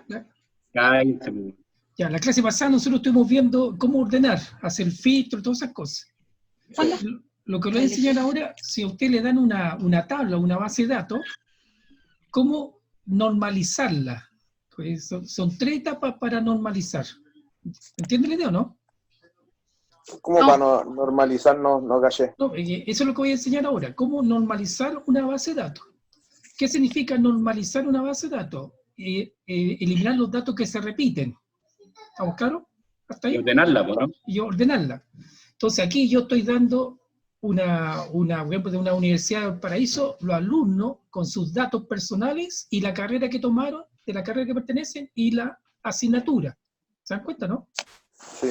¿Ya? Cállate, pues. Ya, la clase pasada nosotros estuvimos viendo cómo ordenar, hacer filtro, todas esas cosas. Lo que les voy a enseñar ahora, si a usted le dan una tabla, una base de datos, cómo normalizarla. Pues son 3 etapas para normalizar. ¿Entiende la idea o no? ¿Cómo para normalizar? No caché. No, eso es lo que voy a enseñar ahora. Cómo normalizar una base de datos. ¿Qué significa normalizar una base de datos? Eliminar los datos que se repiten. ¿Estamos claros? ¿Hasta ahí? Y ordenarla, pues, ¿no? Y ordenarla. Entonces aquí yo estoy dando por ejemplo, de una universidad del Paraíso, los alumnos con sus datos personales y la carrera que tomaron, de la carrera que pertenecen y la asignatura. ¿Se dan cuenta, no? Sí.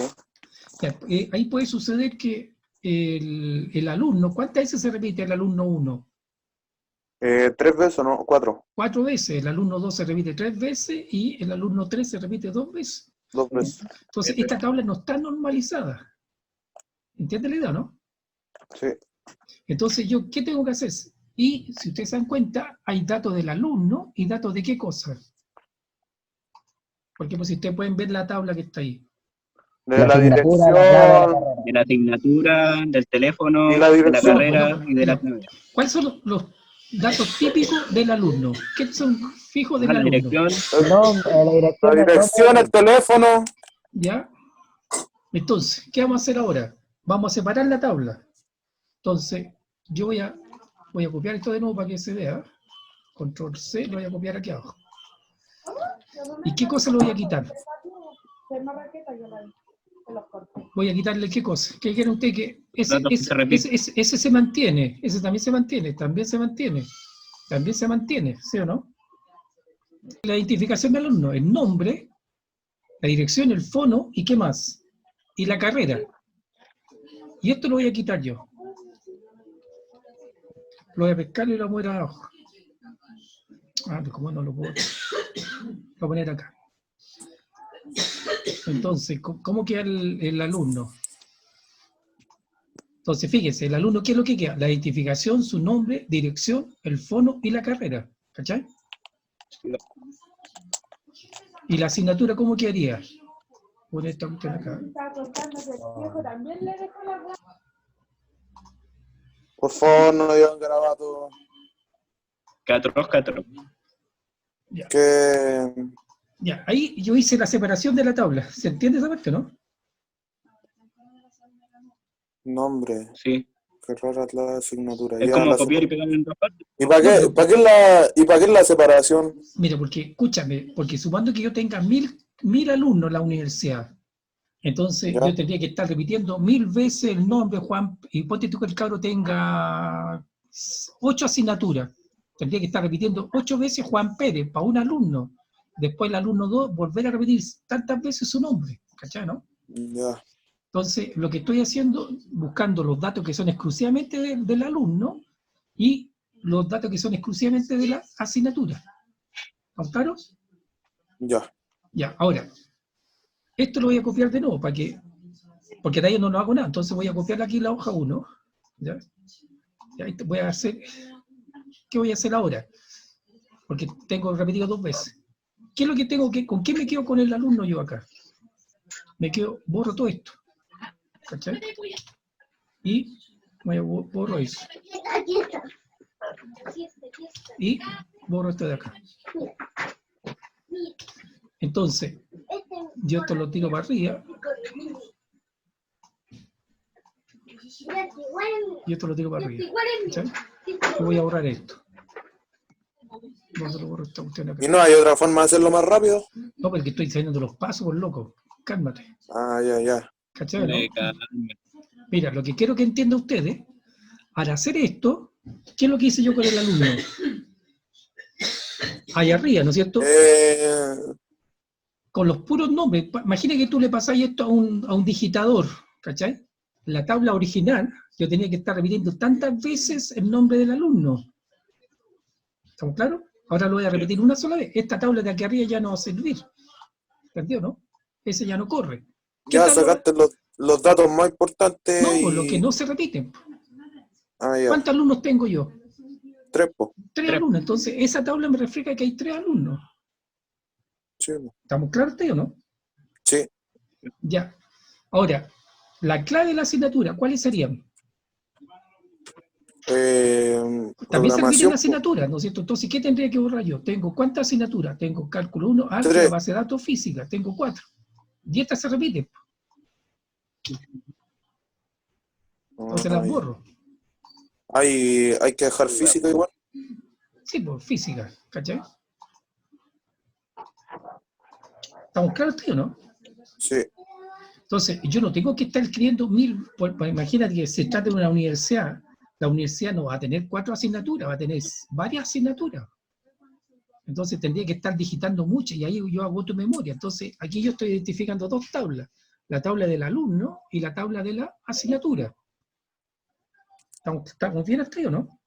Ya, ahí puede suceder que el alumno, ¿cuántas veces se repite el alumno 1? 3 veces o no, 4. 4 veces. El alumno 2 se repite 3 veces y el alumno 3 se repite 2 veces. 2 veces. Entonces, esta tabla no está normalizada. ¿Entiende la idea, no? Sí. Entonces, ¿yo qué tengo que hacer? Y si ustedes se dan cuenta, hay datos del alumno y datos de qué cosa. Porque pues, si ustedes pueden ver la tabla que está ahí. De la dirección. De la asignatura, del teléfono, Y la de la dirección, carrera y de la primera. ¿Cuáles son los datos típicos del alumno? ¿Qué son fijos del La alumno? dirección, La dirección, el teléfono. ¿Ya? Entonces, ¿qué vamos a hacer ahora? Vamos a separar la tabla. Entonces, yo voy a copiar esto de nuevo para que se vea. Control C, lo voy a copiar aquí abajo. ¿Y qué cosa lo voy a quitar? Voy a quitarle qué cosa. ¿Qué quiere usted? Que datos que se repiten. ese se mantiene, ese también se mantiene, también se mantiene, ¿sí o no? La identificación del alumno, el nombre, la dirección, el fono y qué más. Y la carrera. Y esto lo voy a quitar yo. Lo voy a pescar y lo voy a poner abajo. Ah, pero ¿cómo no lo puedo? Lo voy a poner acá. Entonces, ¿cómo queda el alumno? Entonces, fíjese, el alumno, ¿qué es lo que queda? La identificación, su nombre, dirección, el fono y la carrera. ¿Cachai? ¿Y la asignatura cómo quedaría? Pon esta cuestión acá. Por favor, no digan garabato. Catro. Ya. Que Ya, ahí yo hice la separación de la tabla. ¿Se entiende esa parte, no? nombre. Sí. Qué rara la asignatura. Es Ya como la copiar y pegar en dos partes. ¿Y para qué la separación? Mira, porque, escúchame, porque suponiendo que yo tenga 1000 alumnos en la universidad, entonces ¿Ya? yo tendría que estar repitiendo 1000 veces el nombre Juan, y ponte tú que el cabro tenga 8 asignaturas, tendría que estar repitiendo 8 veces Juan Pérez para un alumno, después el alumno 2 volver a repetir tantas veces su nombre, ¿cachai, no? Ya. Entonces, lo que estoy haciendo, buscando los datos que son exclusivamente del alumno y los datos que son exclusivamente de la asignatura. ¿Están claros? Ya. Ya, ahora, esto lo voy a copiar de nuevo, porque de ahí no lo hago nada, entonces voy a copiar aquí la hoja 1. ¿Ya? Y ahí voy a hacer, ¿qué voy a hacer ahora? Porque tengo repetido 2 veces. ¿Qué es lo que tengo que, con qué me quedo con el alumno yo acá? Borro todo esto. ¿Cachai? Y borro eso. Y borro esto de acá. Entonces, yo esto lo tiro para arriba. Y esto lo tiro para arriba. ¿Cachai? Y voy a borrar esto. Borro esta cuestión acá. ¿Y no hay otra forma de hacerlo más rápido? No, porque estoy saliendo los pasos, por loco. Cálmate. Ah, ya. ¿Cachai, no? Mira, lo que quiero que entiendan ustedes, al hacer esto, ¿qué es lo que hice yo con el alumno? Ahí arriba, ¿no es cierto? Con los puros nombres. Imagina que tú le pasás esto a un digitador, ¿cachai? La tabla original, yo tenía que estar repitiendo tantas veces el nombre del alumno. ¿Estamos claros? Ahora lo voy a repetir una sola vez. Esta tabla de aquí arriba ya no va a servir. ¿Entendió, no? Ese ya no corre. Ya sacaste los datos más importantes. No, pues lo que no se repiten. Ah, ya. ¿Cuántos alumnos tengo yo? 3, po. 3 alumnos. Entonces, esa tabla me refleja que hay 3 alumnos. sí. ¿Estamos claros o no? Sí. Ya. Ahora, la clave de la asignatura, ¿cuáles serían? También se repiten Programación, asignaturas, ¿no es cierto? Entonces, ¿qué tendría que borrar yo? Tengo ¿cuántas asignaturas? Tengo cálculo 1, álgebra, 3. base de datos, física. Tengo 4. Y estas se repiten. Entonces las borro. Hay que dejar física igual. Sí, pues física, ¿cachai? ¿Estamos claros, tío, no? Sí. Entonces, yo no tengo que estar escribiendo 1000, pues imagínate que se trata de una universidad, la universidad no va a tener 4 asignaturas, va a tener varias asignaturas. Entonces tendría que estar digitando mucho y ahí yo agoto memoria. Entonces, aquí yo estoy identificando 2 tablas, la tabla del alumno y la tabla de la asignatura. ¿Estamos bien hasta ahí o no?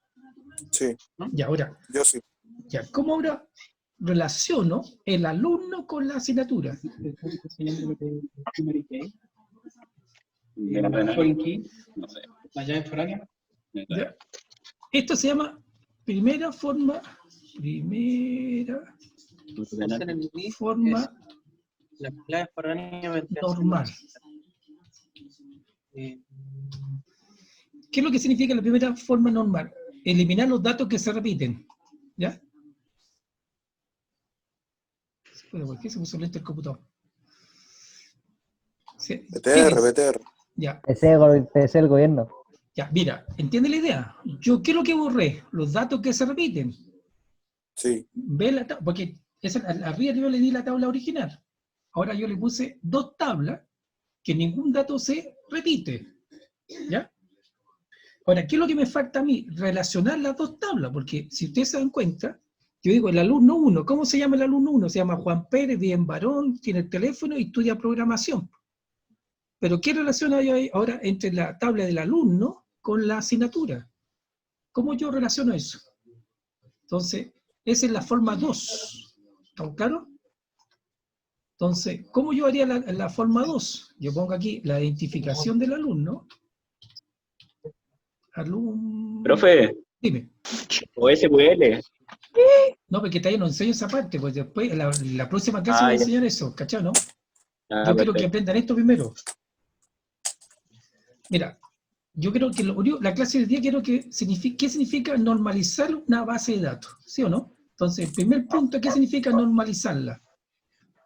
Sí. Y ahora, Yo sí. ya, ¿cómo ahora relaciono el alumno con la asignatura? Foreign key, no sé. la llave foránea. ¿Ya? Esto se llama primera forma La clave foránea normal. ¿Qué es lo que significa la primera forma normal? Eliminar los datos que se repiten. ¿Ya? ¿Por qué se puso lento el computador? PTR. Ya. Ese es el gobierno. Ya, mira, ¿entiende la idea? Yo, ¿qué es lo que borré? Los datos que se repiten. Sí. Ve la tabla, porque arriba yo le di la tabla original. Ahora yo le puse 2 tablas que ningún dato se repite. ¿Ya? Ahora, ¿qué es lo que me falta a mí? Relacionar las 2 tablas, porque si ustedes se dan cuenta, yo digo, el alumno 1, ¿cómo se llama el alumno 1? Se llama Juan Pérez, bien varón, tiene el teléfono y estudia programación. Pero ¿qué relación hay ahora entre la tabla del alumno con la asignatura? ¿Cómo yo relaciono eso? Entonces, esa es la forma 2. ¿Estamos claros? Entonces, ¿cómo yo haría la forma 2? Yo pongo aquí la identificación del alumno. Profe, Dime. o SQL. No, porque todavía no enseño esa parte, pues después, la próxima clase voy a ya. enseñar eso, ¿cachai, no? Ah, Yo quiero que perfecto. aprendan esto primero. Mira, yo creo que la clase del día quiero que ¿qué significa normalizar una base de datos? ¿Sí o no? Entonces, el primer punto, ¿qué significa normalizarla?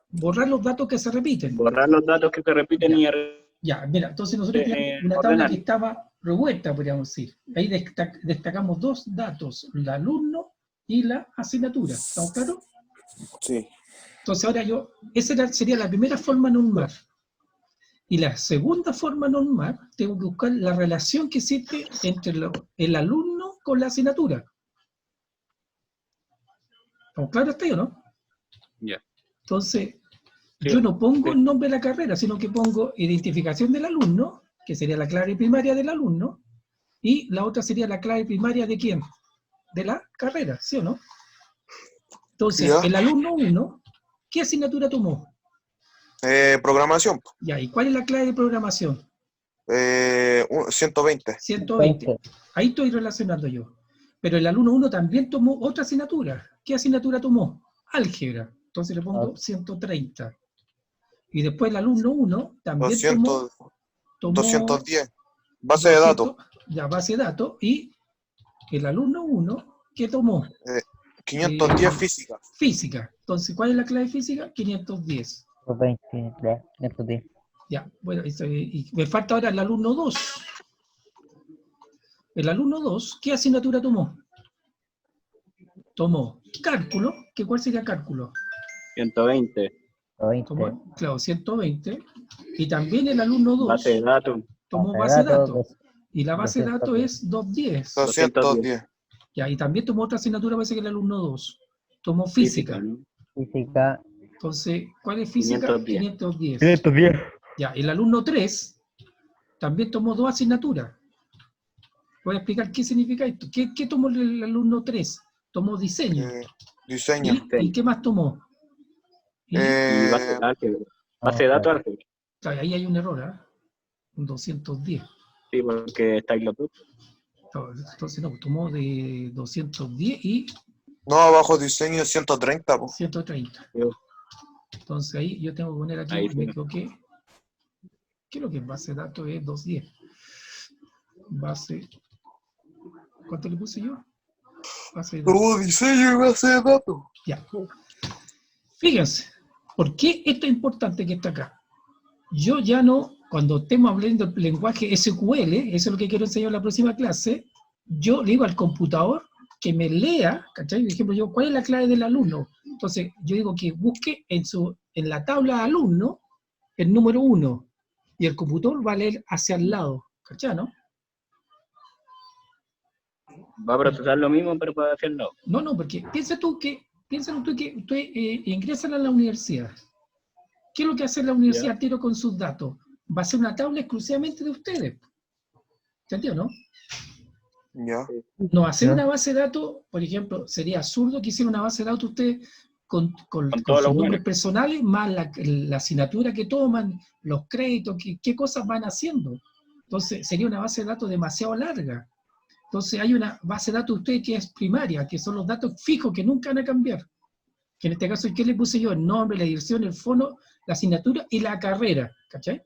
Borrar los datos que se repiten. Borrar los datos que se repiten Ya. y Ya, mira, entonces nosotros teníamos una tabla ordenar. que estaba revuelta, podríamos decir. Ahí destacamos 2 datos, el alumno y la asignatura. ¿Estamos claros? Sí. Entonces ahora esa sería la primera forma normal. Y la segunda forma normal, tengo que buscar la relación que existe entre el alumno con la asignatura. ¿Estamos claros hasta ahí o no? Ya. Entonces, Sí. yo no pongo Sí. el nombre de la carrera, sino que pongo identificación del alumno, que sería la clave primaria del alumno, y la otra sería la clave primaria de quién? De la carrera, ¿sí o no? Entonces, Ya. el alumno 1, ¿qué asignatura tomó? Programación. Ya, ¿y cuál es la clave de programación? 120. 120. Ahí estoy relacionando yo. Pero el alumno 1 también tomó otra asignatura. ¿Qué asignatura tomó? Álgebra. Entonces le pongo 130. Y después el alumno 1 también 200, tomó 210. Base de datos. Ya, base de datos. Y el alumno 1, ¿qué tomó? 510 física. Física. Entonces, ¿cuál es la clave de física? 510. 510. Ya, bueno, y me falta ahora el alumno 2. El alumno 2, ¿qué asignatura tomó? Tomó cálculo, ¿cuál sería cálculo? 120. Tomó, claro, 120. Y también el alumno 2 Base de datos. tomó base de datos. 210. Y la base de datos es 210. 210. Ya, y también tomó otra asignatura, parece que el alumno 2. Tomó física. ¿No? Física. Entonces, ¿cuál es física? 510. 510. Ya, el alumno 3 también tomó 2 asignaturas. Voy a explicar qué significa esto. ¿Qué tomó el alumno 3? Tomó diseño. Diseño. ¿Y qué más tomó? Y base de álgebra. Base de datos álgebra. Claro, ahí hay un error, ¿eh? Un 210. Sí, porque está en Lotus. Entonces, no, tomó de 210 y No, abajo diseño 130. 130. Entonces ahí yo tengo que poner aquí, Ahí sí. me equivoqué. ¿Qué es lo que es base de datos? Es 210. Base. ¿Cuánto le puse yo? Base de datos. Nuevo diseño y base de datos. Ya. Fíjense, ¿por qué esto es importante que está acá? Yo ya no, cuando estemos hablando del lenguaje SQL, eso es lo que quiero enseñar en la próxima clase, yo le digo al computador que me lea, ¿cachai? Por ejemplo, yo, ¿cuál es la clave del alumno? Entonces, yo digo que busque en la tabla de alumno el número 1 y el computador va a leer hacia el lado, ¿cachai? ¿No? Va a procesar lo mismo, pero para hacerlo. No, porque piensa tú que ustedes ingresan a la universidad. ¿Qué es lo que hace la universidad al tiro con sus datos? Va a ser una tabla exclusivamente de ustedes. ¿Entendió, no? Ya. No hacer Ya. una base de datos, por ejemplo, sería absurdo que hiciera una base de datos ustedes con todos sus los nombres buenos. personales, más la asignatura que toman, los créditos, qué cosas van haciendo. Entonces, sería una base de datos demasiado larga. Entonces, hay una base de datos de ustedes que es primaria, que son los datos fijos que nunca van a cambiar. Que en este caso, ¿qué le puse yo? El nombre, la dirección, el fono, la asignatura y la carrera. ¿Cachai?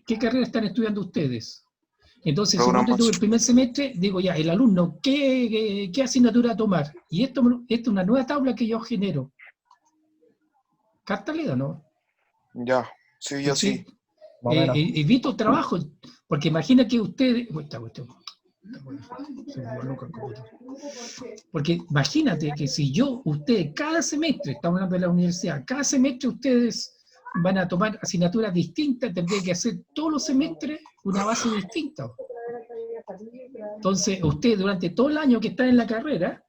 ¿Qué carrera están estudiando ustedes? Entonces, suponte tú el primer semestre, digo ya, el alumno, ¿qué asignatura tomar? Y esto es una nueva tabla que yo genero. ¿Capta, no? Ya. Sí, yo sí. Más o menos. Evito trabajo, porque imagina que ustedes... Se me volvió loco el computador. Porque imagínate que si ustedes, cada semestre, estamos hablando de la universidad, cada semestre ustedes van a tomar asignaturas distintas, tendrían que hacer todos los semestres una base distinta. Entonces, ustedes durante todo el año que están en la carrera,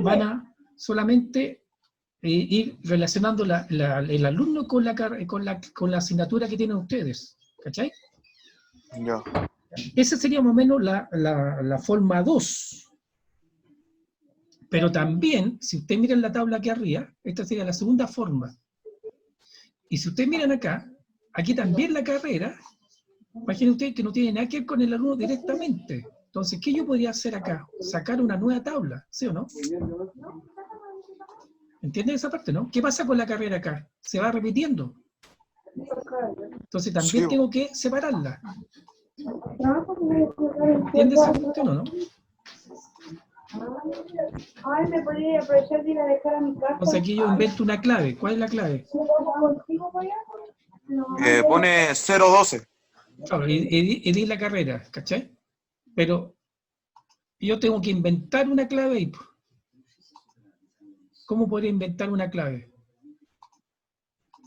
van a solamente ir relacionando el alumno con la asignatura que tienen ustedes. ¿Cachai? Ya. Esa sería más o menos la forma 2. Pero también, si ustedes miran la tabla aquí arriba, esta sería la segunda forma. Y si ustedes miran acá, aquí también la carrera, imaginen ustedes que no tiene nada que ver con el alumno directamente. Entonces, ¿qué yo podría hacer acá? Sacar una nueva tabla, ¿sí o no? ¿Entienden esa parte, no? ¿Qué pasa con la carrera acá? Se va repitiendo. Entonces, también Sí. tengo que separarla. ¿Entiendes esa cuestión o no? Ay, me podría aprovechar de ir a dejar a mi casa. Entonces, aquí yo invento una clave. ¿Cuál es la clave? ¿Contigo para allá? Pone 012. Claro, y di la carrera, ¿cachai? Pero yo tengo que inventar una clave ahí. ¿Cómo podría inventar una clave?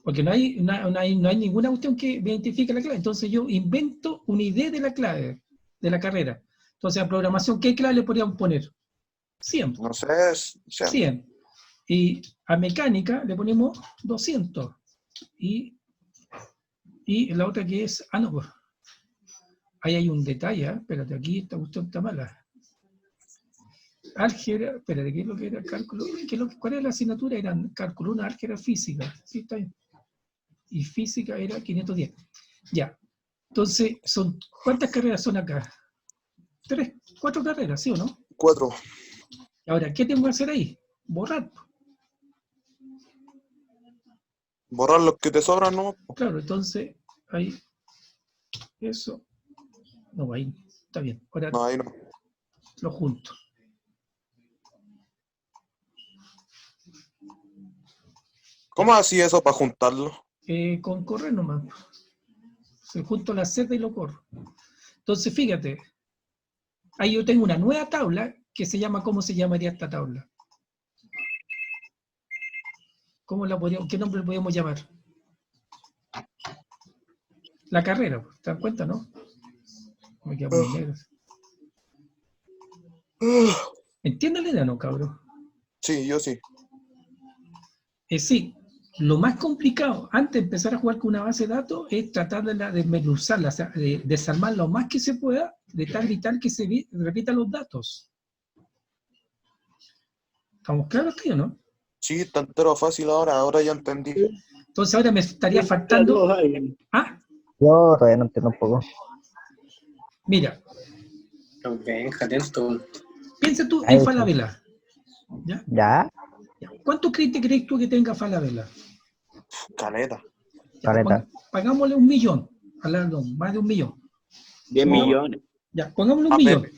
Porque no hay ninguna cuestión que me identifique la clave. Entonces yo invento una idea de la clave, de la carrera. Entonces a programación, ¿qué clave le podríamos poner? 100. No sé. 100. Y a mecánica le ponemos 200. Y la otra que es... no, pues. Ahí hay un detalle, ¿eh? Espérate, aquí esta cuestión está mala. Álgebra, espérate, ¿qué es lo que era cálculo? ¿Cuál era la asignatura? Eran cálculo 1, álgebra, física. Sí, está bien. Y física era 510. Ya. Entonces, ¿cuántas carreras son acá? 4 carreras, ¿sí o no? 4. Ahora, ¿qué tengo que hacer ahí? Borrar. Borrar los que te sobran, ¿no? Claro, entonces, ahí, eso. No, ahí, está bien. Ahora No, ahí no. lo junto. ¿Cómo hacía eso para juntarlo? Con correr nomás. Se junto la Z y lo corro. Entonces, fíjate, ahí yo tengo una nueva tabla que se llama, ¿cómo se llamaría esta tabla? ¿Qué nombre le podríamos llamar? La carrera, ¿te das cuenta, no? Me queda muy negro. ¿Entiendes la idea, no, cabrón? Sí, yo sí. Sí, lo más complicado antes de empezar a jugar con una base de datos es tratar de desmenuzarla, o sea, de desarmar lo más que se pueda, de tal y tal que se repitan los datos. ¿Estamos claros, tío, no? Sí, está entero fácil ahora ya entendí. Entonces ahora me estaría faltando... Yo todavía no entiendo un poco. Mira, Benja, atento. piensa tú Ahí en sí. Falabella. ¿Ya? ¿Ya? Ya. ¿Cuántos clientes crees tú que tenga Falabella? Caleta. Ya, Caleta. pagámosle 1.000.000, hablando, más de 1.000.000. 10 Pongamos- millones. Ya, pongámosle 1 Amén. millón.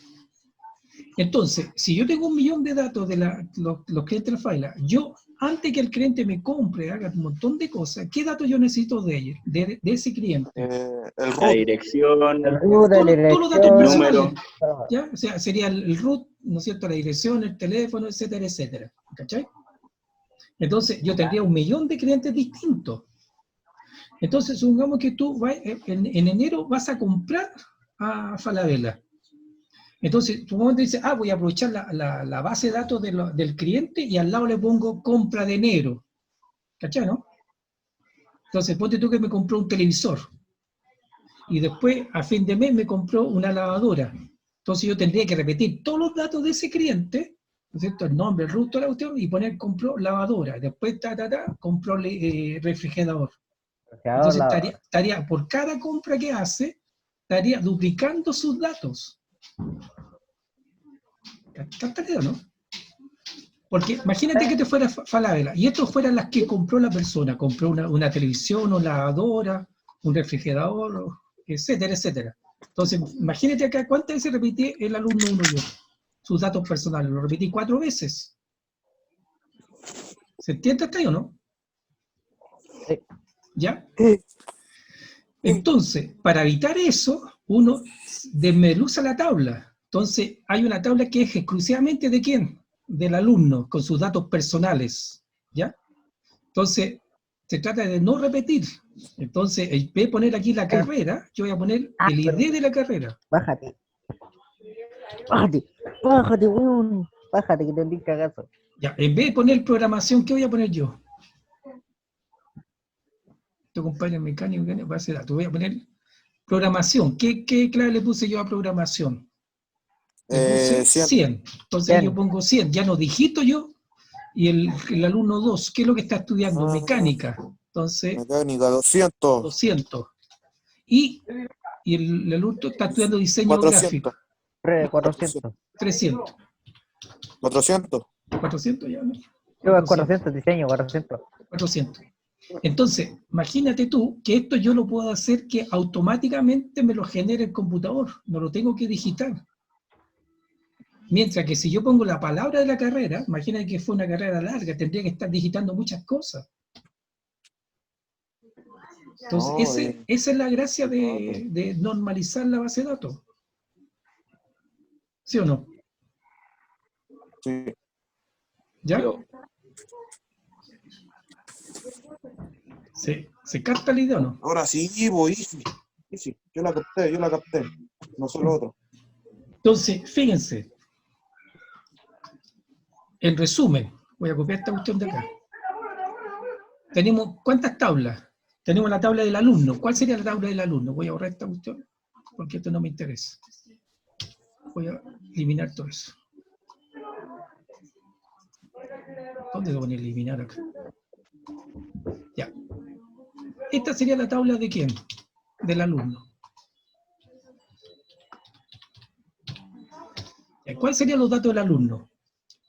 Entonces, si yo tengo 1 millón de datos de los clientes de Falabella, yo, antes que el cliente me compre, haga un montón de cosas, ¿qué datos yo necesito de ellos, de ese cliente? El La root. dirección, El root, la Todos los datos dirección, personales, todo. ¿ya? O sea, sería el root, ¿no es cierto?, la dirección, el teléfono, etcétera, etcétera. ¿Cachai? Entonces, yo tendría 1 millón de clientes distintos. Entonces, supongamos que tú en enero vas a comprar a Falabella. Entonces, tu momento dice, voy a aprovechar la base de datos del cliente y al lado le pongo compra de enero. ¿Cachai, no? Entonces, ponte tú que me compró un televisor. Y después, a fin de mes, me compró una lavadora. Entonces, yo tendría que repetir todos los datos de ese cliente, ¿no es cierto? El nombre, el root, toda la cuestión, y poner compró lavadora. Después, compró refrigerador. Entonces, estaría, por cada compra que hace, estaría duplicando sus datos. ¿Captaste o no? Porque imagínate que te fuera Falabella y estos fueran las que compró la persona. Compró una televisión, una lavadora, un refrigerador, etcétera, etcétera. Entonces, imagínate acá cuántas veces repetí el alumno uno yo, sus datos personales. Lo repetí 4 veces. ¿Se entiende hasta ahí o no? Sí. ¿Ya? Entonces, para evitar eso, uno desmenuza la tabla. Entonces, hay una tabla que es exclusivamente ¿de quién? Del alumno, con sus datos personales, ¿ya? Entonces, se trata de no repetir. Entonces, en vez de poner aquí la carrera, yo voy a poner el ID de la carrera. Bájate. Bájate. Bájate, weón. Bájate, que te di cagazo. Ya, en vez de poner programación, ¿qué voy a poner yo? Tu compadre mecánico, base de datos. Voy a poner programación. ¿Qué clave le puse yo a programación? Le puse 100. 100. Entonces ahí yo 100. pongo 100. Ya no digito yo. Y el alumno 2, ¿qué es lo que está estudiando? Mecánica. Entonces, Mecánica, 200. 200. Y el alumno está estudiando diseño 400. gráfico. 400. 300. 400. 400 ya, ¿no? Yo 400, diseño, 400. 400. Entonces, imagínate tú que esto yo lo puedo hacer que automáticamente me lo genere el computador. No lo tengo que digitar. Mientras que si yo pongo la palabra de la carrera, imagínate que fue una carrera larga, tendría que estar digitando muchas cosas. Entonces, esa es la gracia de normalizar la base de datos. ¿Sí o no? Sí. ¿Ya? ¿Se capta la idea o no? Ahora sí, voy. Sí, yo la capté. No solo otro. Entonces, fíjense. En resumen, voy a copiar esta cuestión de acá. Tenemos, ¿cuántas tablas? Tenemos la tabla del alumno. ¿Cuál sería la tabla del alumno? Voy a borrar esta cuestión porque esto no me interesa. Voy a eliminar todo eso. ¿Dónde lo voy a eliminar acá? Ya. Esta sería la tabla de quién? Del alumno. ¿Cuáles serían los datos del alumno?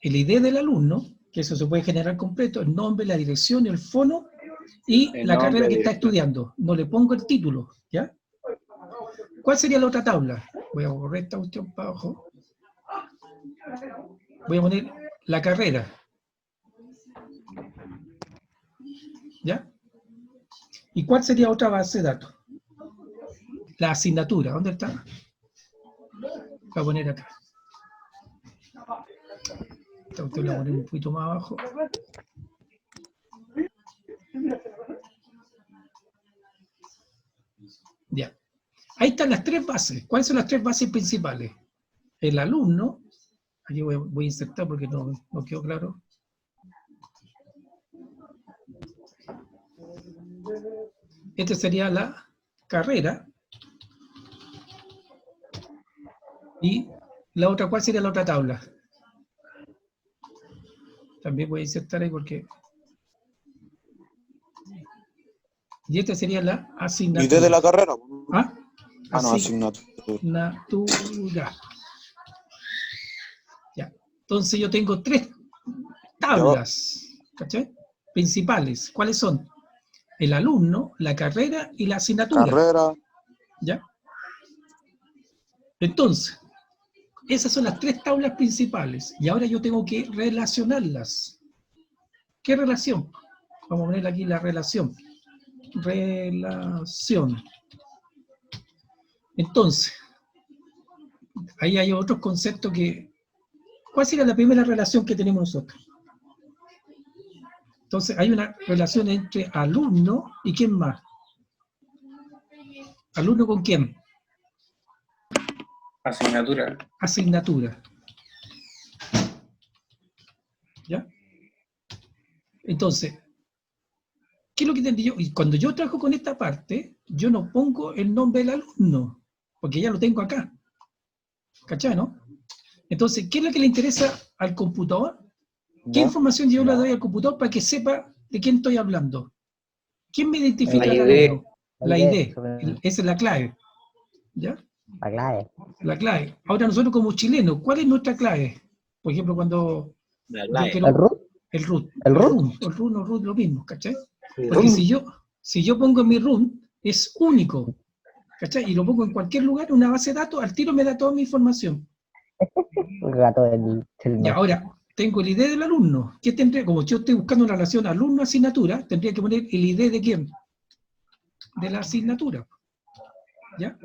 El ID del alumno, que eso se puede generar completo, el nombre, la dirección, el fono y El la nombre, carrera que está dirección. estudiando. No le pongo el título, ¿ya? ¿Cuál sería la otra tabla? Voy a borrar esta cuestión para abajo. Voy a poner la carrera. ¿Ya? ¿Y cuál sería otra base de datos? La asignatura. ¿Dónde está? Voy a poner acá. Esta cuestión la voy a poner un poquito más abajo. Ya. Ahí están las 3 bases. ¿Cuáles son las 3 bases principales? El alumno, aquí voy a insertar porque no quedó claro. Esta sería la carrera. Y la otra, ¿cuál sería la otra tabla? También voy a insertar ahí porque... Y esta sería la asignatura. ¿Y desde la carrera? ¿Ah? No, asignatura. Asignatura. Ya. Entonces yo tengo 3 tablas, ¿cachai? Principales. ¿Cuáles son? El alumno, la carrera y la asignatura. Carrera. ¿Ya? Entonces, esas son las tres tablas principales. Y ahora yo tengo que relacionarlas. ¿Qué relación? Vamos a poner aquí la relación. Relación. Entonces, ahí hay otros conceptos que... ¿Cuál sería la primera relación que tenemos nosotros? Entonces, hay una relación entre alumno y ¿quién más? ¿Alumno con quién? Asignatura. Asignatura. ¿Ya? Entonces, ¿qué es lo que entendí yo? Y cuando yo trabajo con esta parte, yo no pongo el nombre del alumno, porque ya lo tengo acá. ¿Cachai, no? Entonces, ¿qué es lo que le interesa al computador? ¿Qué ¿Ya? información yo le doy al computador para que sepa de quién estoy hablando? ¿Quién me identifica La al ID. alumno? La ID. Esa es la clave. ¿Ya? La clave. La clave. Ahora nosotros como chilenos, ¿cuál es nuestra clave? Por ejemplo, cuando La yo clave. quiero... ¿El root? El root. ¿El root? El root, lo mismo, ¿cachai? Sí, Porque root. si yo pongo mi root, es único, ¿cachai? Y lo pongo en cualquier lugar, una base de datos, al tiro me da toda mi información. El gato del Y ahora, tengo el ID del alumno. ¿Qué tendría? Como yo estoy buscando una relación alumno-asignatura, tendría que poner el ID de quién? De la asignatura. ¿Ya?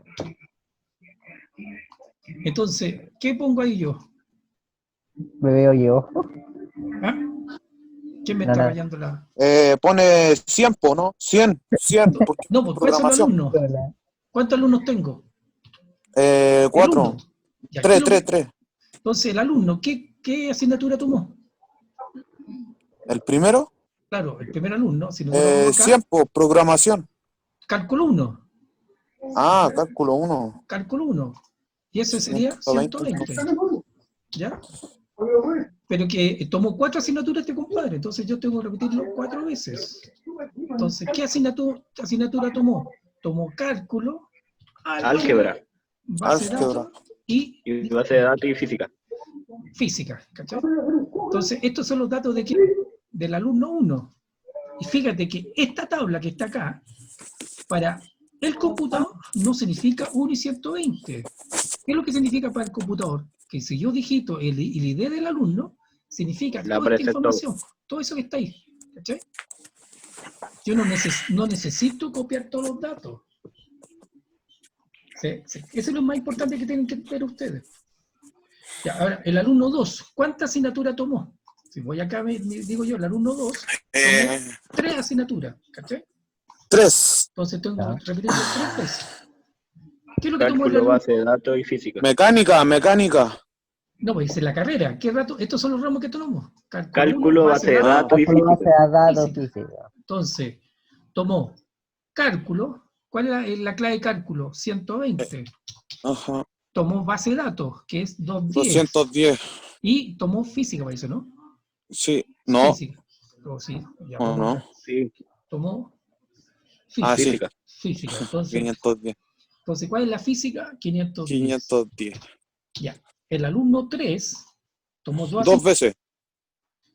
Entonces, ¿qué pongo ahí yo? Me veo yo. ¿Ah? ¿Quién me No, está no. rayando la...? Pone 100, ¿no? 100, porque No, pues ¿cuántos son los programación. alumnos? ¿Cuántos alumnos tengo? 4. uno. Ya, ¿qué es 3, lo 3, que- 3. Entonces, el alumno, ¿qué asignatura tomó? El primero, Claro, el primer alumno, si nosotros vamos acá, 100, programación. cálculo 1, Ah, cálculo 1. cálculo 1. Y ese sería 120. 120. ¿Ya? Pero que tomó 4 asignaturas este compadre, entonces yo tengo que repetirlo 4 veces. Entonces, ¿qué asignatura tomó? Tomó cálculo, Álgebra. base de Álgebra. datos y Y base de datos y física. física. ¿Cachai? Entonces, estos son los datos de quién? Del alumno 1. Y fíjate que esta tabla que está acá, para el computador no significa 1 y 120. ¿Qué es lo que significa para el computador? Que si yo digito el ID del alumno, significa Le toda esta aparece información, todo eso que está ahí. ¿Cachai? Yo no necesito copiar todos los datos. Sí. Eso es lo más importante que tienen que ver ustedes. Ya, ahora, el alumno 2, ¿cuántas asignaturas tomó? Si voy acá, me digo yo, el alumno 2 tomó 3 asignaturas. ¿Cachai? 3. Entonces tengo Ya. que repetirlo 3 veces. ¿Qué es lo que tomó el Cálculo, alumno? base de datos y física. Mecánica. No, pues dice la carrera. ¿Qué rato? Estos son los ramos que tomamos. Cálculo, uno, base de datos y Cálculo base física. de datos Física. física. Entonces, tomó cálculo. ¿Cuál es la clave de cálculo? 120. Ajá. Tomó base de datos, que es 210. 210. Y tomó física, parece, ¿no? Sí. No. Física. Oh, sí, ya ¿O vamos no? acá. Sí, Tomó Ah, sí. física. física. Entonces, 510. ¿cuál es la física? 510. 510. Ya. El alumno 3 tomó 2 2 veces.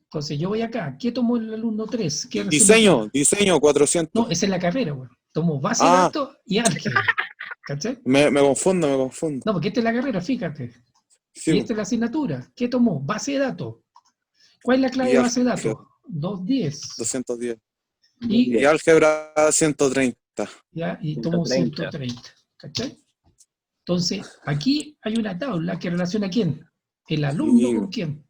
Entonces yo voy acá. ¿Qué tomó el alumno 3? ¿Qué asignatura? Diseño 400. No, esa es la carrera, güey. Tomó base de Ah. datos y álgebra. ¿Cachai? Me confundo. No, porque esta es la carrera, fíjate. Sí. Y esta es la asignatura. ¿Qué tomó? Base de datos. ¿Cuál es la clave Y de base de álgebra. datos? 210. 210. Y, Y álgebra 130. ya, y tomó 130. ¿Cachai? Entonces, aquí hay una tabla que relaciona a quién. El alumno Sí. con quién.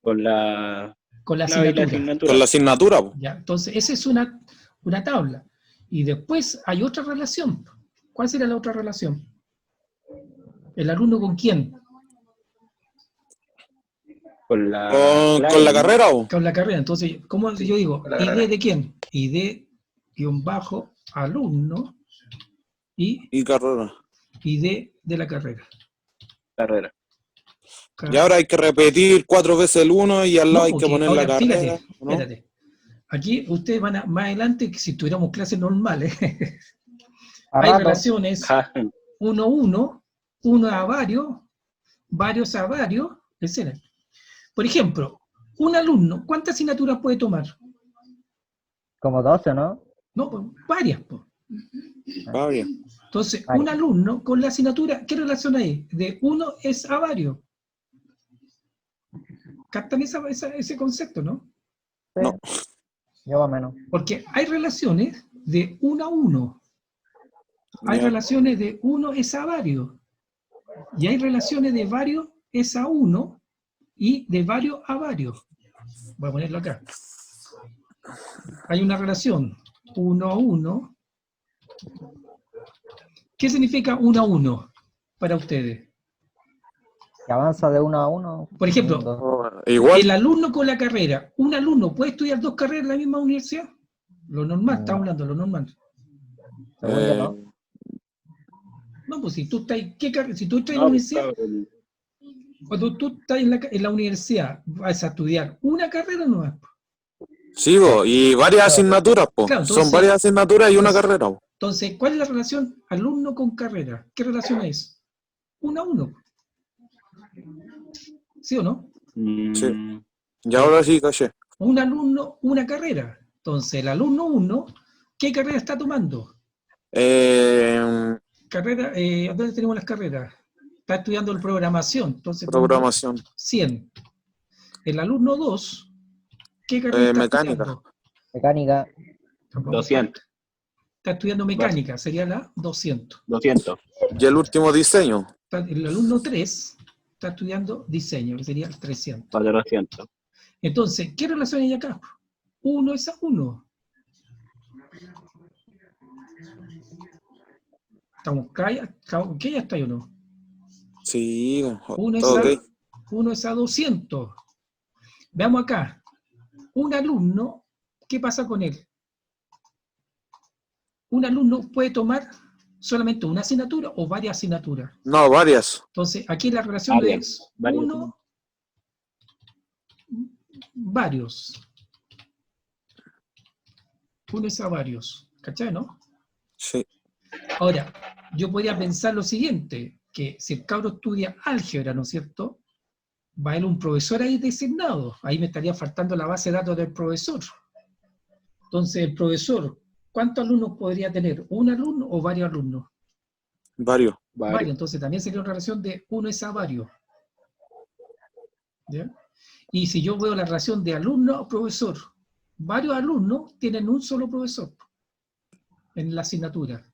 Con la Con la clave y la asignatura. asignatura. Con la asignatura. Po. ¿Ya? Entonces, esa es una tabla. Y después hay otra relación. ¿Cuál será la otra relación? ¿El alumno con quién? Con la Con la ¿no? carrera. Po. Con la carrera. Entonces, ¿cómo yo digo? Con la ¿ID carrera. de quién? ID-alumno y Y carrera. ID de la carrera. Carrera. Y ahora hay que repetir 4 veces el 1 y al lado hay que porque poner ahora, la carrera. fíjate, ¿no? espérate. Aquí ustedes van más adelante, que si tuviéramos clases normales, A hay rato. relaciones Ja, 1 a 1, 1 a varios, varios a varios, etc. Por ejemplo, un alumno, ¿cuántas asignaturas puede tomar? Como 12, ¿no? No, pues, varias. Pues. Varias. Entonces, Varias. un alumno con la asignatura, ¿qué relación hay? De 1 es a varios. ¿Captan ese concepto, no? Sí. No. Yo más o menos. Porque hay relaciones de 1 a 1. Hay Ya. relaciones de 1 es a varios. Y hay relaciones de varios es a 1 y de varios a varios. Voy a ponerlo acá. Hay una relación 1 a 1. ¿Qué significa 1 a 1 para ustedes? Que avanza de 1 a 1. Por ejemplo, Oh, igual. el alumno con la carrera. ¿Un alumno puede estudiar 2 carreras en la misma universidad? Lo normal, No. estamos hablando de lo normal. Según yo, ¿no? No, pues si tú estás, si tú estás en la No, universidad, claro, cuando tú estás en la universidad, vas a estudiar una carrera nueva. Sí, bo, y varias asignaturas, po. Claro, Son entonces- varias asignaturas y una entonces- carrera, po. Entonces, ¿cuál es la relación alumno con carrera? ¿Qué relación es? 1 a 1. ¿Sí o no? Sí. Y ahora sí, caché. Un alumno, una carrera. Entonces, el alumno 1, ¿qué carrera está tomando? Carrera, ¿dónde tenemos las carreras? Está estudiando la programación. Entonces, pongo Programación. 100. El alumno 2, ¿qué carrera está Mecánica. estudiando? Mecánica. 200. Está estudiando mecánica, sería la 200. 200. Y el último diseño. El alumno 3 está estudiando diseño, que sería el 300. 400. Entonces, ¿qué relación hay acá? 1 es a 1. ¿Estamos ¿qué ya está o no? Sí, 1 es, todo ok. 1 es a 200. Veamos acá. Un alumno, ¿qué pasa con él? Un alumno puede tomar solamente una asignatura o varias asignaturas. No, varias. Entonces, aquí la relación Varias, es varias. 1, varios. 1 es a varios. ¿Cachai, no? Sí. Ahora, yo podría pensar lo siguiente, que si el cabro estudia álgebra, ¿no es cierto? Va a haber un profesor ahí designado. Ahí me estaría faltando la base de datos del profesor. Entonces, el profesor, ¿cuántos alumnos podría tener? ¿Un alumno o varios alumnos? Varios. Varios. Entonces, también sería una relación de 1 es a varios. ¿Ya? Y si yo veo la relación de alumno a profesor, varios alumnos tienen un solo profesor en la asignatura.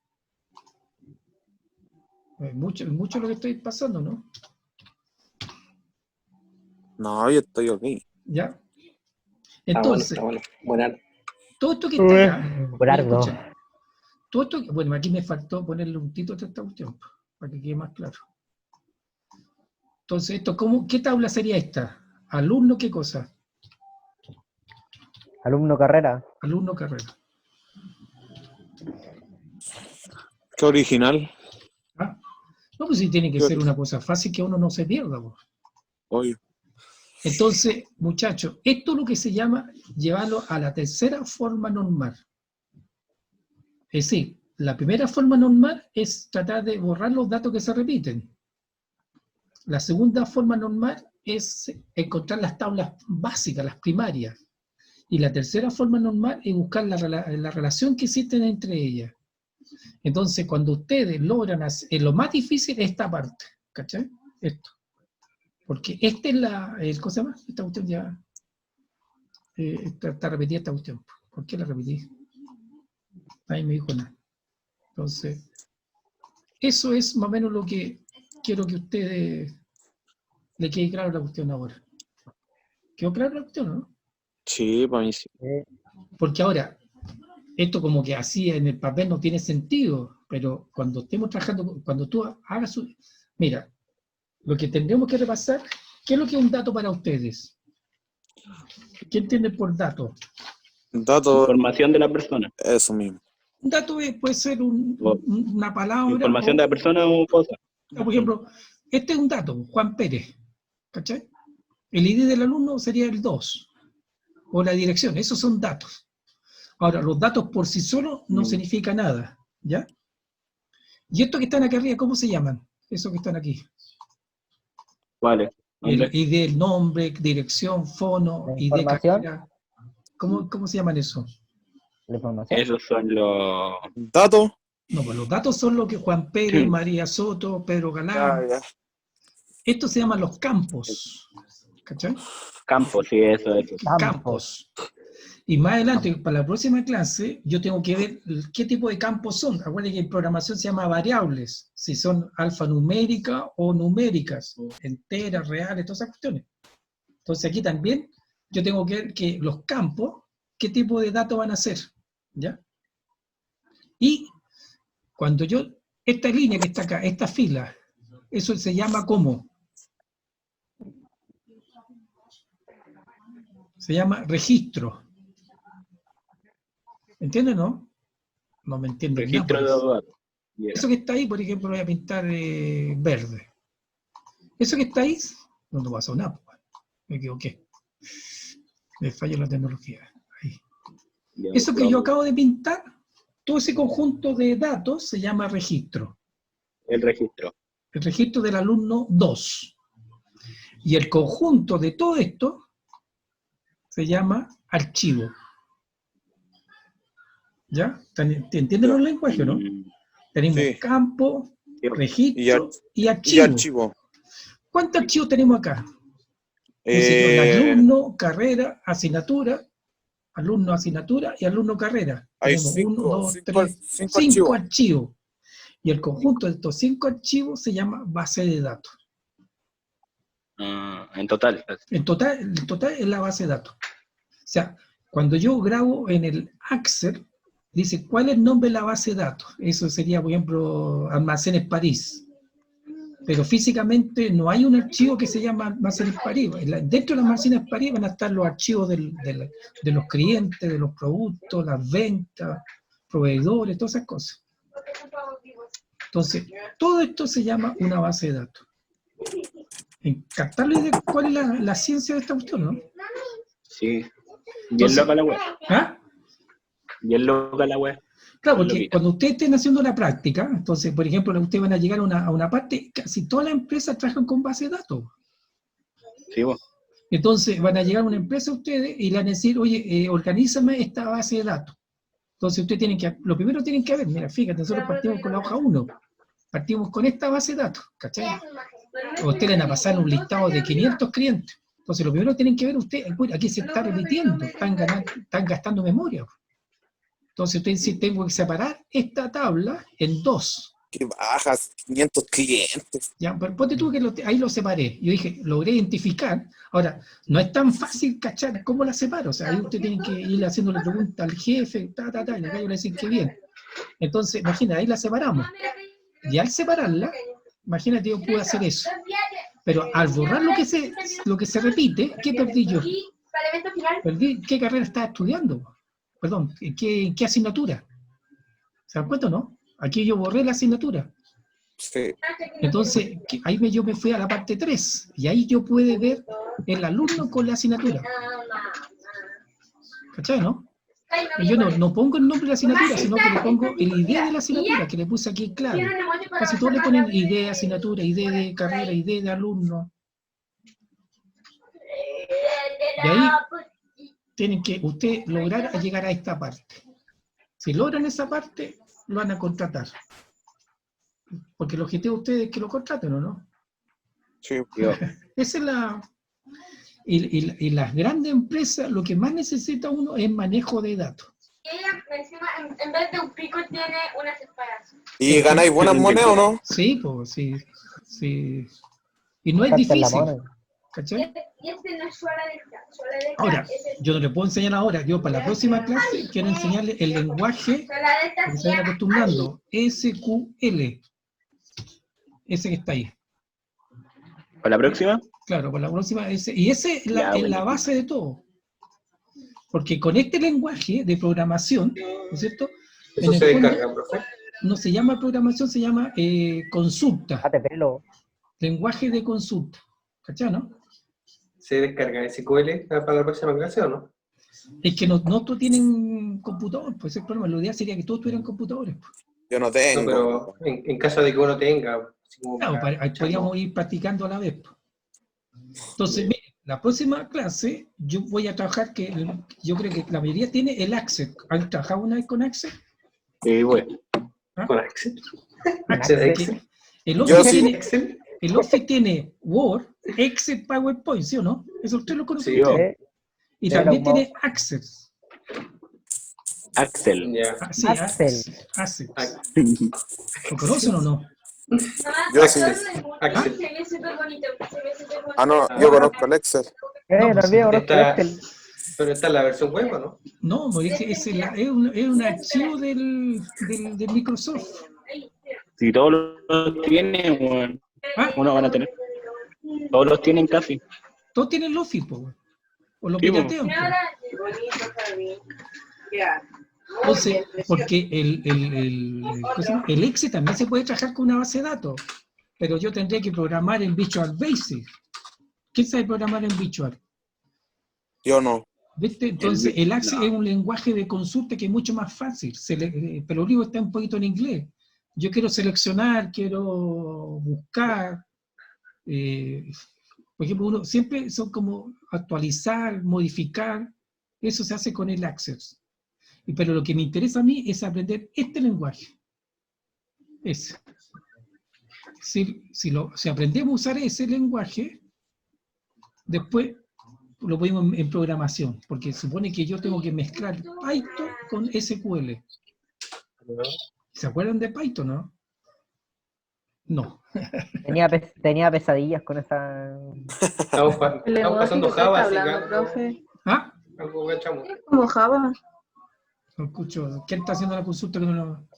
Mucho lo que estoy pasando, ¿no? No, yo estoy ok. ¿Ya? Entonces, Está bueno. Buena. todo esto que está acá, Brardo. escucha, todo esto, bueno, aquí me faltó ponerle un título a esta cuestión, para que quede más claro. Entonces, esto, ¿qué tabla sería esta? ¿Alumno qué cosa? Alumno carrera. Alumno carrera. Qué original. ¿Ah? No, pues sí tiene que ser una cosa fácil que uno no se pierda. Pues. Oye. Entonces, muchachos, esto es lo que se llama llevarlo a la tercera forma normal. Es decir, la primera forma normal es tratar de borrar los datos que se repiten. La segunda forma normal es encontrar las tablas básicas, las primarias. Y la tercera forma normal es buscar la relación que existe entre ellas. Entonces, cuando ustedes logran hacer, lo más difícil es esta parte, ¿cachai? Esto. Porque esta es ¿cómo se llama? Esta cuestión ya está repetida esta cuestión. ¿Por qué la repetí? Nadie me dijo nada. Entonces, eso es más o menos lo que quiero que ustedes le quede claro la cuestión ahora. ¿Quedó clara la cuestión, no? Sí, para mí sí. Porque ahora, esto como que así en el papel no tiene sentido, pero cuando estemos trabajando, cuando tú hagas mira, lo que tendremos que repasar, ¿qué es lo que es un dato para ustedes? ¿Qué entienden por dato? Datos, Información de la persona. eso mismo. Un dato puede ser una palabra. Información de la persona o cosa. Por ejemplo, este es un dato, Juan Pérez, ¿cachai? El ID del alumno sería el 2, o la dirección, esos son datos. Ahora, los datos por sí solos no significan nada, ¿ya? Y estos que están acá arriba, ¿cómo se llaman? Esos que están aquí. Vale. Nombre. ID, el nombre, dirección, fono, ¿La ID, información? cartera. ¿Cómo se llaman eso? La información. Esos son los... Dato. No, pues los datos son lo que Juan Pérez, María Soto, Pedro Galán. Ya. Estos se llaman los campos. ¿Cachai? campos, sí, eso. Campos. Y más adelante, para la próxima clase, yo tengo que ver qué tipo de campos son. Acuérdense que en programación se llama variables, si son alfanuméricas o numéricas, enteras, reales, todas esas cuestiones. Entonces aquí también yo tengo que ver que los campos, qué tipo de datos van a ser, ¿ya? Y cuando esta línea que está acá, esta fila, eso se llama ¿cómo? Se llama registro. ¿Entienden, no? No me entienden Registro de nada. datos. Eso que está ahí, por ejemplo, lo voy a pintar verde. Eso que está ahí, no pasó nada. Me equivoqué. Me falla la tecnología. Ahí. Eso que yo acabo de pintar, todo ese conjunto de datos se llama registro. El registro. El registro del alumno 2. Y el conjunto de todo esto se llama archivo. ¿Ya? ¿Te entienden los lenguajes, no? Tenemos Sí. campo, registro y Y archivo. archivo. ¿Cuántos archivos tenemos acá? El alumno, carrera, alumno, asignatura y alumno, carrera. Hay Tenemos cinco 5 archivos. archivos. Y el conjunto de estos 5 archivos se llama base de datos. En total. En total es la base de datos. O sea, cuando yo grabo en el Access, dice, ¿cuál es el nombre de la base de datos? Eso sería, por ejemplo, Almacenes París. Pero físicamente no hay un archivo que se llama Almacenes París. Dentro de los Almacenes París van a estar los archivos de los clientes, de los productos, las ventas, proveedores, todas esas cosas. Entonces, todo esto se llama una base de datos. ¿Captar la idea de cuál es la ciencia de esta cuestión, no? Sí. Bien Entonces, loca la web. ¿Ah? Bien loca la web. Claro, porque cuando ustedes estén haciendo la práctica, entonces, por ejemplo, ustedes van a llegar a una parte, casi todas las empresas trabajan con base de datos. Sí, vos. Entonces, van a llegar a una empresa ustedes y le van a decir, oye, organízame esta base de datos. Entonces, ustedes tienen que, lo primero tienen que ver, mira, fíjate, nosotros partimos con la hoja 1, partimos con esta base de datos, ¿cachai? O ustedes van a pasar un listado de 500 clientes. Entonces, lo primero que tienen que ver ustedes, aquí se está repitiendo, están gastando memoria. Entonces, ustedes dicen, tengo que separar esta tabla en 2. Que bajas, 500 clientes. Ya, pero ponte tú que ahí lo separé. Yo dije, logré identificar. Ahora, no es tan fácil cachar cómo la separo. O sea, ahí usted tiene que ir haciéndole pregunta al jefe, y acá yo le decir que bien. Entonces, imagínate, ahí la separamos. Y al separarla, imagínate, yo pude hacer eso. Pero al borrar lo que se repite, ¿qué perdí yo? Perdí qué carrera estaba estudiando. Perdón, ¿qué asignatura? ¿Se dan cuenta o no? Aquí yo borré la asignatura. Sí. Entonces, ahí yo me fui a la parte 3, y ahí yo pude ver el alumno con la asignatura. ¿Cachai, no? Y yo no pongo el nombre de la asignatura, sino que le pongo el ID de la asignatura, que le puse aquí clave. Casi todos le ponen ID de asignatura, ID de carrera, ID de alumno. Y ahí tienen que usted lograr llegar a esta parte. Si logran esa parte, lo van a contratar. Porque el objetivo de ustedes es que lo contraten, ¿o no? Sí. Esa es la... Y las grandes empresas, lo que más necesita uno es manejo de datos. Y ella encima, en vez de un pico, tiene unas espadas. ¿Y ganáis buenas monedas o no? Sí, pues sí. Y no es Carta en la difícil. mano. ¿Cachai? Y este no es suela de Ahora, yo no le puedo enseñar ahora. Yo para la próxima clase quiero enseñarle el lenguaje que se van acostumbrando. SQL. Ese que está ahí. ¿Para la próxima? Claro, para la próxima. Y ese es la base de todo. Porque con este lenguaje de programación, ¿no es cierto? ¿Eso se descarga, profe? No se llama programación, se llama consulta. Date pelo. Lenguaje de consulta. ¿Cachai, no? ¿Se descarga SQL para la próxima clase o no? Es que no todos tienen computador, pues ese es el problema. Lo ideal sería que todos tuvieran computadores. Pues. Yo no tengo. No, pero en caso de que uno tenga... así como Claro, para- podríamos ir practicando a la vez. Pues. Entonces, mire, la próxima clase yo voy a trabajar yo creo que la mayoría tiene el Access. ¿Han trabajado una vez con Access? Bueno. ¿Ah? Con Excel. Access, Excel. El Yo Office, sí. tiene, Excel. el Office tiene Word, Excel, PowerPoint, ¿sí o no? Eso usted lo conoce. Sí, usted. Y Sí, también pero tiene Access. Axel. Ya. Ah, sí, Axel. Access. Ac- ¿Lo conocen o no? Yo sí. Axel. Se ve súper bonito. Se ve súper bonito. Ah, no, yo conozco el Excel. No, pues, también conozco el Está, Excel. pero esta es la versión web, ¿o no? No, porque es un archivo del Microsoft. Si todos los tienen, bueno, Ah, uno van a tener. Todos los tienen casi. todos tienen el Office, po, o lo Sí, po. piratean. Po. Entonces, porque ¿cómo se llama? El Excel también se puede trabajar con una base de datos, pero yo tendría que programar en Visual Basic. ¿Quién sabe programar en Visual? Yo no. ¿Viste? Entonces, el Access no. es un lenguaje de consulta que es mucho más fácil, pero el libro está un poquito en inglés. Yo quiero seleccionar, quiero buscar. Por ejemplo, uno siempre son como actualizar, modificar. Eso se hace con el Access. Pero lo que me interesa a mí es aprender este lenguaje. Ese. Si aprendemos a usar ese lenguaje, después lo ponemos en programación, porque supone que yo tengo que mezclar Python con SQL. ¿Se acuerdan de Python, no? No. Tenía pesadillas con esa... Estamos El lenguaje pasando que usted Java, está así que hablando, profe. ¿Ah? algo cachamos. Como Java. No escucho. ¿Quién está haciendo la consulta? Que no lo...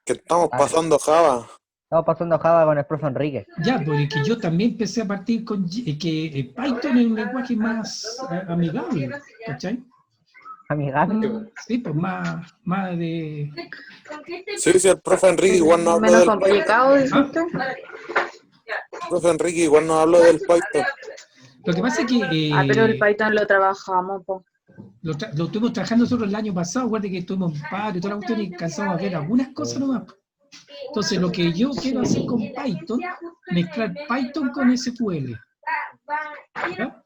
Que estamos pasando Java. Estamos pasando Java con el profe Enrique. Ya, porque yo también empecé a partir con que Python es un lenguaje más amigable, ¿cachai? Amigable. Sí, pues más de... Sí, sí, el profe Enrique igual nos habló Menos del Python. complicado, dice ¿Ah? usted. El profe Enrique igual nos habló del Python. Lo que pasa es que Pero el Python lo trabajamos, po. lo estuvimos trabajando nosotros el año pasado, guarde que estuvimos en paro y toda la cuestión y cansamos de ver algunas cosas nomás. Entonces, lo que yo quiero hacer con Python, mezclar Python con SQL. ¿Ya?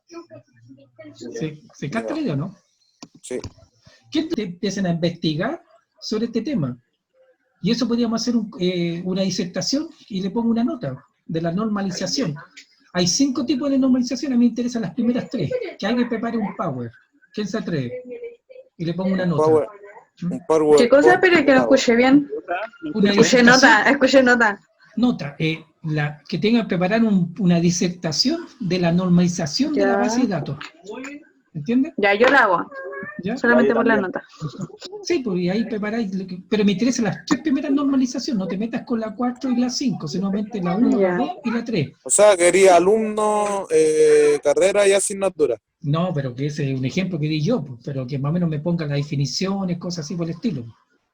¿Se capta la idea, no? Sí. Que te empiecen a investigar sobre este tema. Y eso podríamos hacer una disertación y le pongo una nota de la normalización. Hay 5 tipos de normalización, a mí me interesan las primeras 3. Que alguien prepare un Power. ¿Quién se atreve? Y le pongo una nota. Power. Un PowerPoint. ¿Qué cosa? Pero que no escuché bien. Una Escuché nota. Nota, que tengan que preparar una disertación de la normalización de la Ya. base de datos. ¿Entiendes? Ya, yo la hago. ¿Ya? Solamente yo por la también. nota. Sí, pues y ahí preparáis. Pero me interesan las 3 primeras normalizaciones. No te metas con la 4 y la 5, sino mente la 1, Ya. la 2 y la 3. O sea, quería alumno, carrera y asignatura. No, pero que ese es un ejemplo que di yo, pues, pero que más o menos me pongan las definiciones, cosas así por el estilo.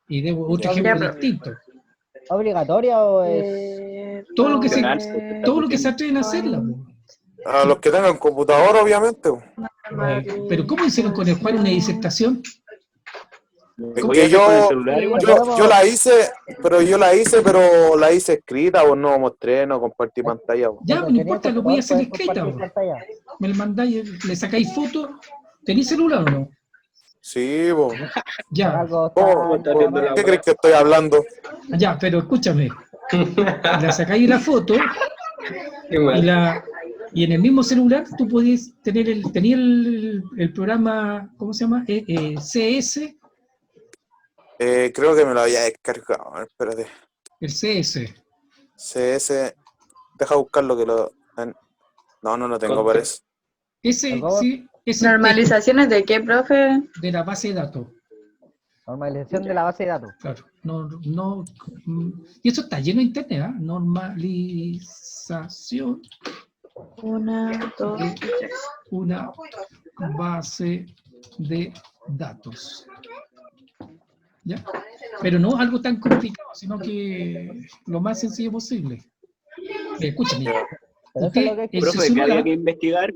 Y debo otro Ya, ejemplo pero- distinto. ¿Obligatoria o es...? Todo lo que se Eh, atreven a hacerla. Pues. A los que tengan computador, obviamente. Pero ¿cómo hicieron con el Juan una disertación? Es Voy a que hacer con el yo, celular igual. yo la hice, pero la hice escrita, o no mostré, no compartí pantalla. Po. Ya, Cuando no tenía importa, lo voy a hacer puedes escrita. compartir Po. pantalla. Me lo mandáis, le sacáis fotos. ¿Tenéis celular o no? Sí, po. Ya, Algo ¿Cómo? está viendo la ¿Qué crees que estoy hablando? ya, pero escúchame. La sacáis la foto Qué mal. y en el mismo celular tú podías tener el programa, ¿cómo se llama? CS, Creo que me lo había descargado. Espérate. el CS. CS. Deja buscarlo que lo. No lo tengo, parece. Ese, ¿Algo? sí, ese ¿Normalizaciones de qué, profe? de la base de datos. Normalización de la base de datos. Claro, y eso está lleno de internet, ¿ah? Normalización, 1, 2, 3. una base de datos. ¿Ya? Pero no algo tan complicado, sino que lo más sencillo posible. Escúchame, Pero eso usted, es lo que hay que, en su Profe, que había celular, que investigar, hay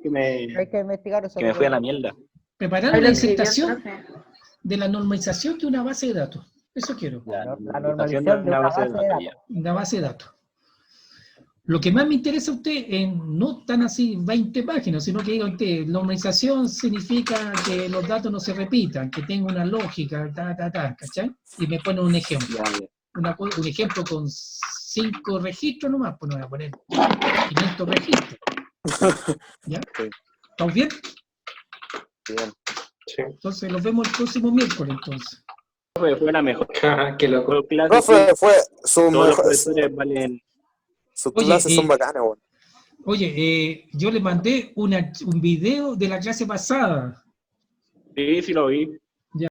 que investigar. Eso que es me lo fui a que- la mierda. preparar Ahí una lo escribió el disertación profe. de la normalización de una base de datos. Eso quiero, La normalización de una base de datos. una base de datos. Lo que más me interesa a usted no tan así 20 páginas, sino que diga usted, normalización significa que los datos no se repitan, que tenga una lógica, ¿cachai? Y me pone un ejemplo. Ya, ya. Un ejemplo con 5 registros nomás, pues no voy a poner 500 registros. ¿Ya? Sí. ¿Estamos bien? Bien. Sí. Entonces los vemos el próximo miércoles, entonces. Fue la mejor Qué loco. clase. Profe, fue su Todos los mejor, profesores valen. sus Oye, clases son bacanas, weón. Oye, yo le mandé un video de la clase pasada. Sí, sí lo vi.